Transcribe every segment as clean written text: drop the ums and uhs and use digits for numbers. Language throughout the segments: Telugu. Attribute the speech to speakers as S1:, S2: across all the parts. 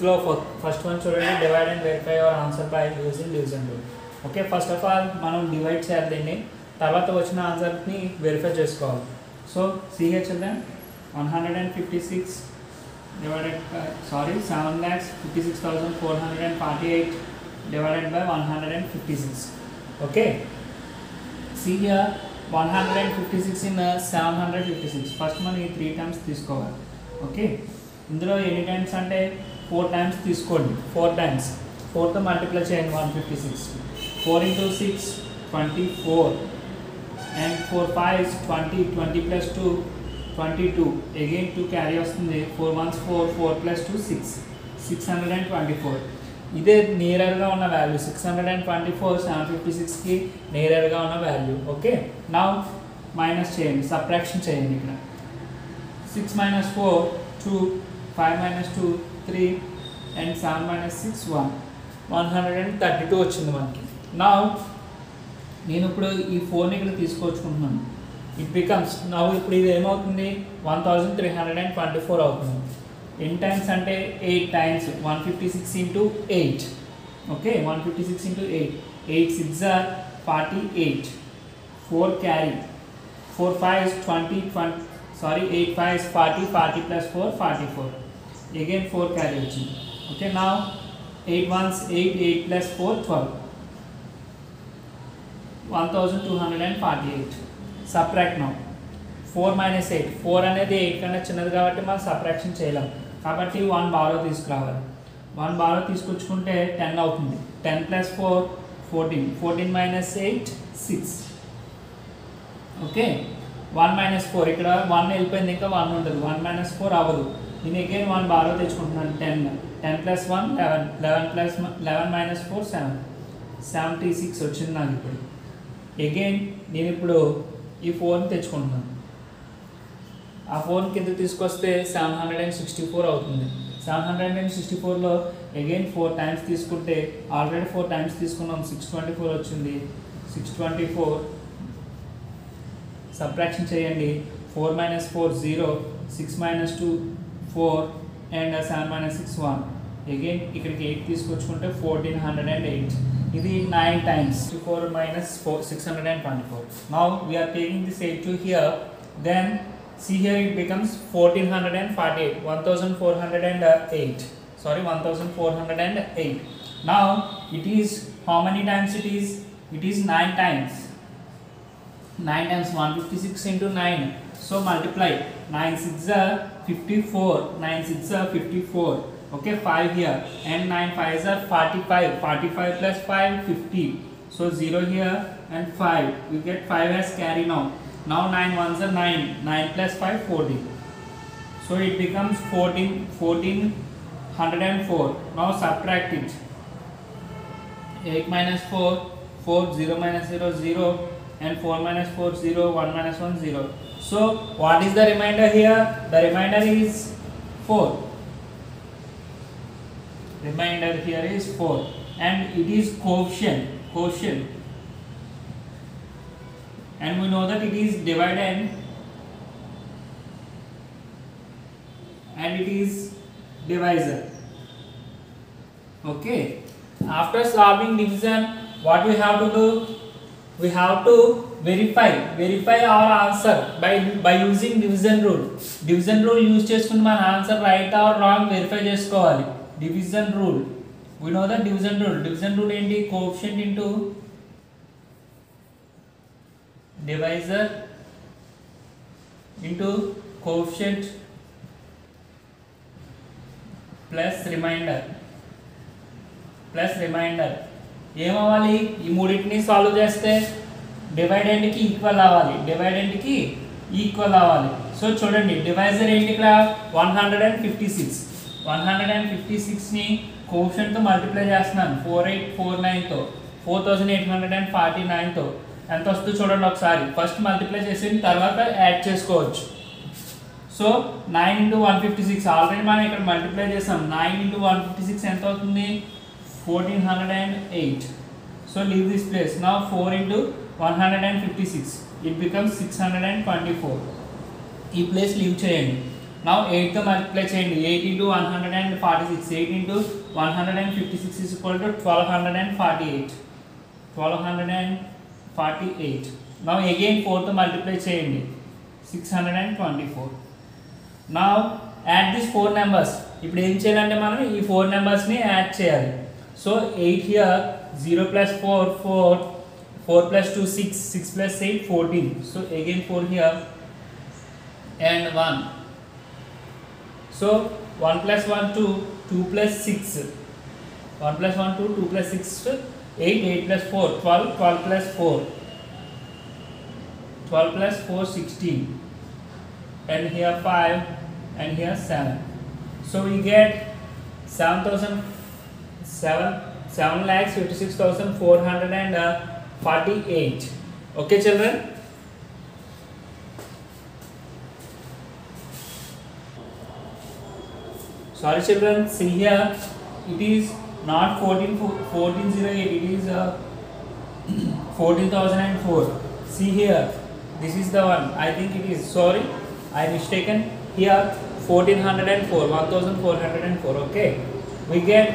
S1: లో ఫస్ట్ వన్ చూడండి, divide and verify your answer by using division rule. Okay, first of all మనం డివైడ్ చేయాలి దీన్ని, తర్వాత వచ్చిన ఆన్సర్ని వెరిఫై చేసుకోవాలి. So CH children 156 divided by 7,56,448 divided by 156. Okay, see here 156 in 756. First one is 3 times తీసుకోవాలి. ఓకే, ఇందులో ఎన్ని టైమ్స్ అంటే 4 times తీసుకోండి. 4 times 4తో మల్టిప్లై చేయండి 156. 4 into 6 24 and 4 5 20. 20 plus 2 22. Again 2 carry వస్తుంది. 4 1s 4, 4 plus 2 6, 624. ఇదే నియరర్గా ఉన్న వాల్యూ 624 756కి నియరర్గా ఉన్న వాల్యూ. ఓకే, నౌ మైనస్ చేయండి, సబ్ట్రాక్షన్ చేయండి. ఇక్కడ 6 minus 4 2, 5 minus 2 3 and 7 minus 6 1, 132 వచ్చింది మనకి. నౌ నేను ఇప్పుడు ఈ 4ని ఇక్కడ తీసుకొచ్చుకుంటున్నాను. ఇట్ బికమ్స్ నౌ ఇప్పుడు ఇది ఏమవుతుంది 1324 అవుతుంది. ఎన్ని టైమ్స్ అంటే 8 times. 156 into 8. Okay, 156 into 8. 8 6 are 48. 4 carry. 4 5 is 20, 8 5 is 40, 40 plus 4 44. Again 4 carry వచ్చింది. Okay, now 8 1s 8, 8 plus 4 12, 1248. Subtract now 4 minus 8. 4 అనేది 8 కన్నా చిన్నది కాబట్టి మనం సబ్ట్రాక్షన్ చేయలేం, కాబట్టి 1 బారో తీసుకురావాలి. 1 బారో తీసుకొచ్చుకుంటే 10 అవుతుంది. 10 plus 4 14. 14 minus 8 6. ఓకే, 1 minus 4 ఇక్కడ 1 వెళ్ళిపోయింది, ఇంకా 1 ఉంటుంది. 1 minus 4 అవ్వదు. నేను అగైన్ 1 బారో తెచ్చుకుంటున్నాను. 10 10 plus 1 11. 11 minus 4 7, 76 వచ్చింది నాకు. ఇప్పుడు అగైన్ నేను ఇప్పుడు ఈ 4ని తెచ్చుకుంటున్నాను. ఆ 4 కింద తీసుకొస్తే 764 అవుతుంది. 764లో అగైన్ 4 times తీసుకుంటే ఆల్రెడీ 4 times తీసుకున్నాం, 624 వచ్చింది. 624 సబ్ట్రాక్షన్ చేయండి. 4 minus 4 0, 6 minus 2 4 and 7 minus 6 1. Again ఇక్కడికి 8 తీసుకొచ్చుకుంటే 1408. ఇది 9 times. 4 minus 4 624. Now we are taking this 8 to here, then see here it becomes 1448. 1408. Sorry, 1408. Now it is how many times it is? It is 9 times. 9 times 156 into 9. So multiply. 9 6 are 54. 9 6 are 54. Okay, 5 here and 9 5s are 45. 45 plus 5 50. So 0 here and 5. You get 5 as carry now. Now 9 1s are 9. 9 plus 5 14. So it becomes 1404. Now subtract it. 8 minus 4 4, 0 minus 0 0 and 4 minus 4 0, 1 minus 1 0. So what is the remainder here? The remainder is 4. Remainder here is 4 and it is quotient, and we know that it is dividend and it is divisor. Okay, after solving division, what we have to do? We have to verify our answer by using division rule. Division rule use చేసుకుని మన answer right are wrong verify చేసుకోవాలి. Division rule, we know the division rule. Division rule ఏంటి? Coefficient into divisor into coefficient plus remainder. ఏమవ్వాలి? ఈ మూడింటిని సాల్వ్ చేస్తే డివైడెంట్కి ఈక్వల్ అవ్వాలి. సో చూడండి, డివైజర్ ఏంటి ఇక్కడ 156. 156ని కోషంట్తో మల్టిప్లై చేస్తున్నాను 4849తో, 4849తో. ఎంత వస్తుందో చూడండి ఒకసారి. ఫస్ట్ మల్టిప్లై చేసి తర్వాత యాడ్ చేసుకోవచ్చు. సో 9 into 156 ఆల్రెడీ మనం ఇక్కడ మల్టిప్లై చేసాం. 9 into 156 ఎంత అవుతుంది? 1408. So leave this place. Now 4 into 156, it becomes 624. ఈ ప్లేస్ లీవ్ చేయండి. Now 8 తో మల్టిప్లై చేయండి. 8 into 146. 8 into 156 is equal to 1248. 1248. Now again 4 తో మల్టిప్లై చేయండి. 624. Now add these 4 numbers. ఇప్పుడు ఏం చేయాలంటే మనం ఈ 4 numbers ని యాడ్ చేయాలి. So 8 here, 0 plus 4, 4, 4 plus 2, 6, 6 plus 8, 14. So again 4 here and 1. So 1 plus 1, 2, 2 plus 6. 1 plus 1, 2, 2 plus 6, 8, 8 plus 4, 12, 12 plus 4. 12 plus 4, 16. And here 5 and here 7. So we get 7,56,448. Okay children? Sorry children, see here, it is not 1408, it is 14,004. See here, this is the one. I think it is, sorry, I mistaken. Here 1404, 1404. Okay, we get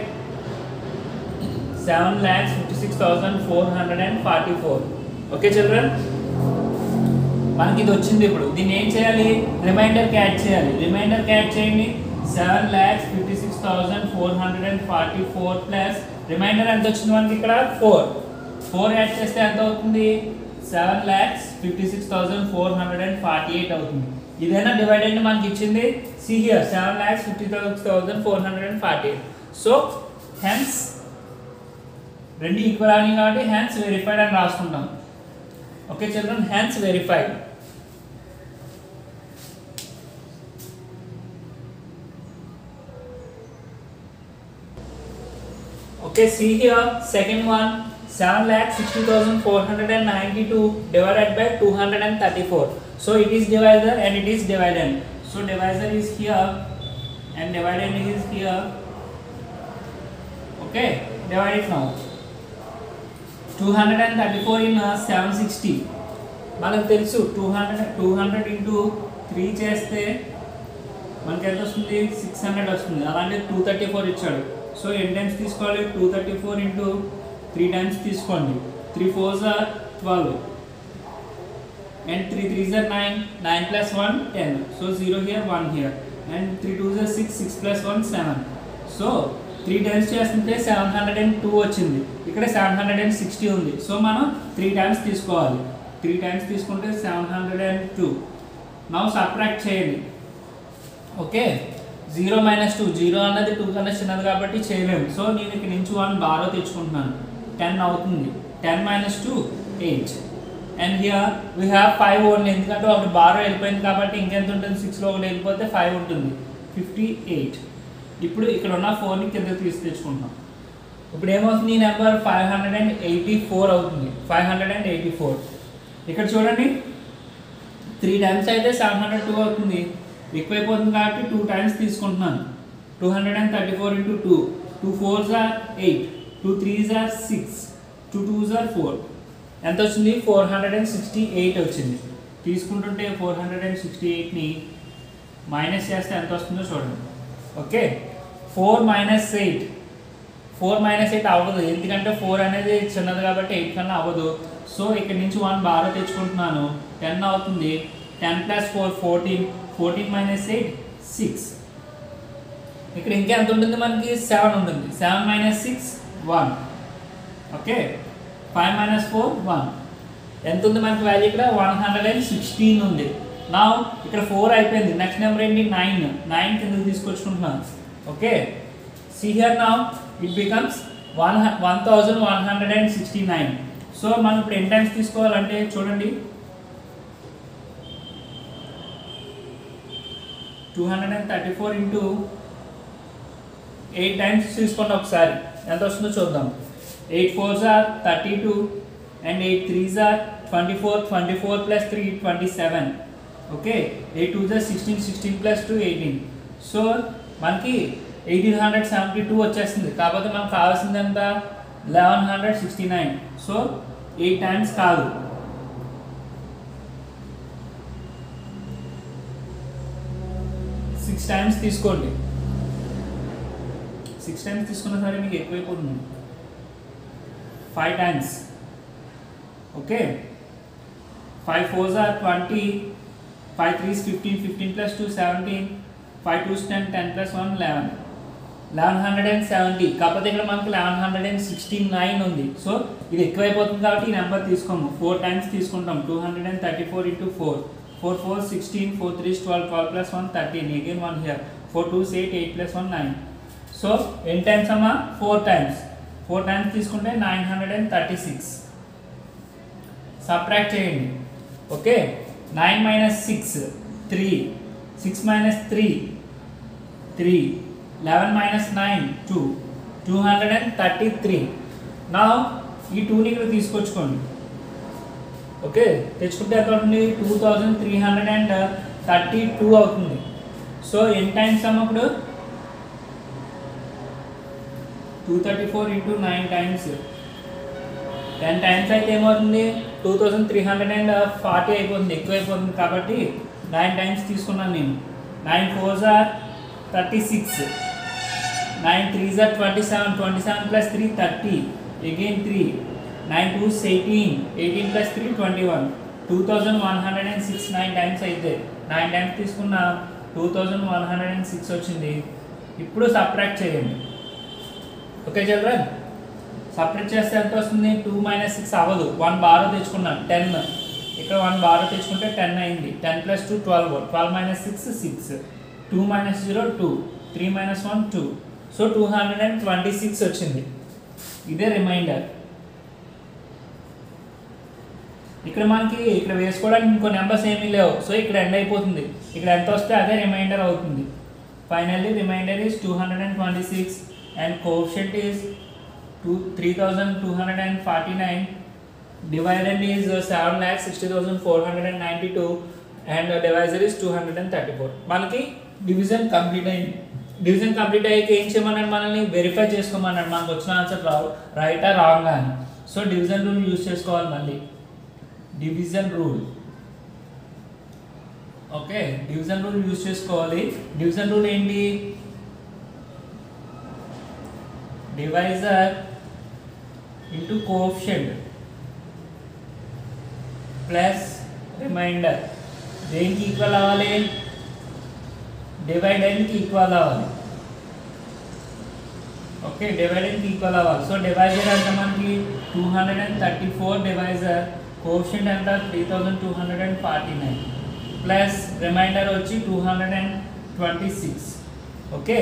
S1: 7,56,444. Okay children, మనకి ఇది వచ్చింది. ఇప్పుడు దీన్ని ఏం చేయాలి, రిమైండర్ యాడ్ చేయాలి. రిమైండర్ యాడ్ చేయండి. 7,56,444 ప్లస్ రిమైండర్ ఎంత వచ్చింది మనకి ఇక్కడ 4 యాడ్ చేస్తే ఎంత అవుతుంది, 7,56,448 అవుతుంది. ఇదేనా డివైడెండ్ మనకి ఇచ్చింది. see here 7,56,448. సో హెన్స్ రెండు ఈక్వల్ అని కాబట్టి హెన్స్ వెరిఫైడ్ అని రాసుకుంటాం. Okay children, hence verified. Okay, see here, second one, 7,60,492 divided by 234. So it is divisor and it is dividend. So divisor is here and dividend is here. Okay, divide it now. 234 in 760. మనకు తెలుసు 200 into 3 చేస్తే మనకి ఎంత వస్తుంది, 600 వస్తుంది. అలాంటి 234 ఇచ్చాడు. సో ఎన్ని టైమ్స్ తీసుకోవాలి, 234 into 3 టైమ్స్ తీసుకోండి. 3 4s are 12 and 3 3s are 9, 9 plus 1 10. So 0 here, 1 here, and 3 2s are 6, 6 plus 1 7. So 3 times చేస్తుంటే 702 వచ్చింది. ఇక్కడ 760 ఉంది. సో మనం 3 టైమ్స్ తీసుకోవాలి. 3 టైమ్స్ తీసుకుంటే 702. నౌ సబ్ట్రాక్ట్ చేయండి. ఓకే, 0 minus 2, 0 అన్నది 2 కన్నా చిన్నది కాబట్టి చేయలేము. సో నేను ఇక్కడ నుంచి 1 బారో తెచ్చుకుంటున్నాను. 10 అవుతుంది. 10 minus 2, 8. And here we have 5 only, ఎందుకంటే ఒకటి బారో వెళ్ళిపోయింది కాబట్టి ఇంకెంత ఉంటుంది, 6లో ఒకటి వెళ్ళిపోతే 5 ఉంటుంది, 58. ఇప్పుడు ఇక్కడ ఉన్న 4ని కింద తీసి తెచ్చుకుంటాం. ఇప్పుడు ఏమవుతుంది, ఈ నెంబర్ 584 అవుతుంది. 584. ఇక్కడ చూడండి, 3 టైమ్స్ అయితే 702 అవుతుంది. ఎక్కువైపోతుంది కాబట్టి 2 టైమ్స్ తీసుకుంటున్నాను. 234 into 2. 2 4s are 8, 2 3s are 6, 2 2s are 4. ఎంత వచ్చింది, 468 వచ్చింది. తీసుకుంటుంటే 468ని మైనస్ చేస్తే ఎంత వస్తుందో చూడండి. Okay, 4 minus 8. 4 minus 8 అవ్వదు, ఎందుకంటే 4 అనేది చిన్నది కాబట్టి 8 కన్నా అవ్వదు. సో ఇక్కడ నుంచి 1 బారో తెచ్చుకుంటున్నాను. 10 అవుతుంది. 10 plus 4, 14. 14 minus 8, 6. ఇక్కడ ఇంకా ఎంత ఉంటుంది, మనకి 7 ఉంటుంది. 7 minus 6, 1. Okay, 5 minus 4, 1. ఎంత ఉంది మనకి వాల్యూ ఇక్కడ, 116 ఉంది. నా ఇక్కడ 4 అయిపోయింది. నెక్స్ట్ నెంబర్ ఏంటి, 9 కిందకి తీసుకొచ్చుకుంటున్నాను. Okay, see here now it becomes 1169. So మనం ఇప్పుడు ఎన్ని టైమ్స్ తీసుకోవాలంటే చూడండి, 234 into 8 టైమ్స్ తీసుకోండి ఒకసారి, ఎంత వస్తుందో చూద్దాం. 8 4s are 32 and 8 3s are 24. 24 plus 3, 27. Okay, 8 2s are 16, 16 plus 2, 18. So మనకి 1872 వచ్చేస్తుంది. కాకపోతే మనకు కావాల్సింది ఎంత, 1169. సో 8 టైమ్స్ కాదు. 6 టైమ్స్ తీసుకోండి. 6 టైమ్స్ తీసుకున్నా సరే మీకు ఎక్కువైపోతుంది. 5 times. Okay, 5 4s are 20, 5 3s 15, 15 plus 2 17, 5 2s 10, 10 plus 1 11, 1170. కాకపోతే ఇక్కడ మనకు 1169 ఉంది. సో ఇది ఎక్కువైపోతుంది కాబట్టి ఈ నెంబర్ తీసుకోము. 4 టైమ్స్ తీసుకుంటాం. 234 into 4, 4 4 16, 4 3s 12, 12 plus 1 13, again 1 here, 4 2s 8, 8 plus 1 9. So ఎన్ని టైమ్స్ అమ్మా? 4 టైమ్స్. 4 టైమ్స్ తీసుకుంటే 936. సబ్ట్రాక్ట్ చేయండి. Okay, 9 minus 6 3, 6 minus 3 3, 11 minus 9 2, 233. నా ఈ 2ని ఇక్కడ తీసుకొచ్చుకోండి. ఓకే, తెచ్చుకుంటే ఎంత అవుతుంది? 2332 అవుతుంది. సో ఎన్ని టైమ్స్ అమ్మ ఇప్పుడు? 234 into 9 టైమ్స్. 10 టైమ్స్ అయితే ఏమవుతుంది? 2340 అయిపోతుంది, ఎక్కువైపోతుంది. కాబట్టి 9 టైమ్స్ తీసుకున్నాను నేను. 9 4s are 36, 9 3s are 27, 27 plus 3 30, again 3, 9 2s 18, 18 plus 3 21, 2106. 9 times అయితే 9 టైమ్స్ తీసుకున్న 2106 వచ్చింది. ఇప్పుడు సబ్ట్రాక్ట్ చేయండి. ఓకే చిల్డ్రన్, సపరేట్ చేస్తే ఎంత వస్తుంది? 2 minus 6 అవ్వదు. 1 బారో తెచ్చుకున్నాను 10. ఇక్కడ 1 బారో తెచ్చుకుంటే 10 అయింది. 10 plus 2 12, 12 minus 6 6, 2 minus 0 2, 3 minus 1 2. So 226 వచ్చింది. ఇదే రిమైండర్. ఇక్కడ మనకి ఇక్కడ వేసుకోవడానికి ఇంకో నెంబర్స్ ఏమీ లేవు. సో ఇక్కడ ఎండ్ అయిపోతుంది. ఇక్కడ ఎంత వస్తే అదే రిమైండర్ అవుతుంది. Finally remainder is 226 and coefficient is 3249. Dividend is 7,60,492 and divisor is 234. మనకి డివిజన్ కంప్లీట్ అయింది. డివిజన్ కంప్లీట్ అయ్యాక ఏం చేయమన్నాడు? మనల్ని వెరిఫై చేసుకోమన్నాడు మనకు వచ్చిన ఆన్సర్ రైటా రాంగ్ అని. సో డివిజన్ రూల్ యూజ్ చేసుకోవాలి. మళ్ళీ division rule. Okay, division rule use చేసుకోవాలి. డివిజన్ రూల్ ఏంటి? Divisor into coefficient plus remainder దేనికి ఈక్వల్ అవ్వాలి? డివైడెండ్ కి ఈక్వల్ అవ్వాలి. ఓకే, డివైడెండ్ కి ఈక్వల్ అవ్వాలి. సో డివైజర్ ఎంత మనకి? 234 డివైజర్, కోఎఫిషియంట్ ఎంత? 3249 ప్లస్ రిమైండర్ వచ్చి 226. ఓకే,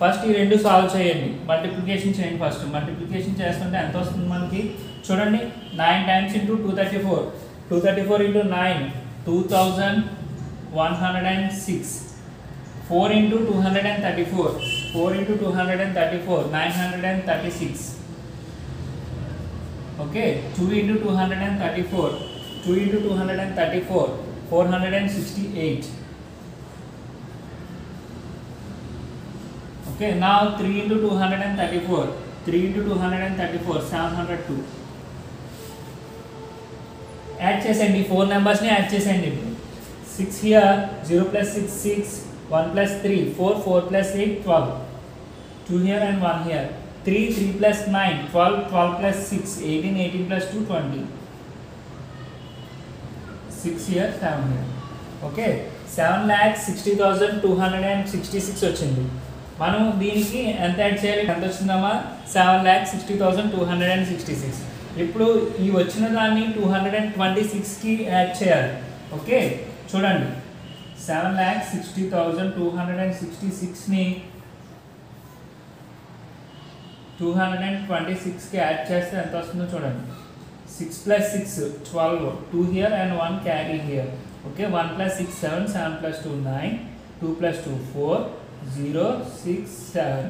S1: ఫస్ట్ ఈ రెండు సాల్వ్ చేయండి. మల్టిప్లికేషన్ చేయండి. ఫస్ట్ మల్టిప్లికేషన్ చేస్తుంటే ఎంత వస్తుంది మనకి? చూడండి, 9 times into 234, 234 into 9 2106, 4 into 234, 4 into 234 936. Okay, 2 into 234, 2 into 234 468. Okay, now 3 into 234, 3 into 234 702. Add చేసేయండి. 4 నెంబర్స్ ని యాడ్ చేసేయండి. 6 here, 0 plus 6 6, 1 plus 3 4, 4 plus 8 12, 2 here and 1 here, 3 3 plus 9 12, 12 plus 6 18, 18 plus 2 20, 6 here 7 here. Okay, 7,60,266 వచ్చింది. మనం దీనికి ఎంత యాడ్ చేయాలి? ఎంత వచ్చిందమ్మా? 7,60,266. ఇప్పుడు ఈ వచ్చిన దాన్ని 226కి యాడ్ చేయాలి. ఓకే, చూడండి, 7,60,266ని 226కి యాడ్ చేస్తే ఎంత వస్తుందో చూడండి. 6 plus 6 12, 2 here and 1 carry here. Okay, 1 plus 6 7, 7 plus 2 9, 2 plus 2 4, 0 6 7.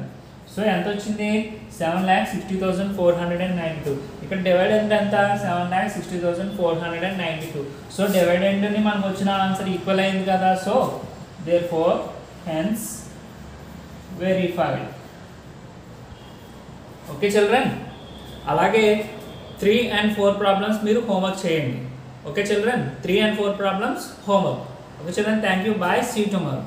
S1: So ఎంత వచ్చింది? 7,60,492. ఇక్కడ డివైడెండ్ ఎంత? 7,60,492. సో డివైడెండ్ని మనకు వచ్చిన ఆన్సర్ ఈక్వల్ అయింది కదా. So therefore hence verified. Okay children, అలాగే 3 and 4 ప్రాబ్లమ్స్ మీరు హోంవర్క్ చేయండి. Okay children, 3 and 4 problems homework. Okay children, thank you, bye, see you tomorrow.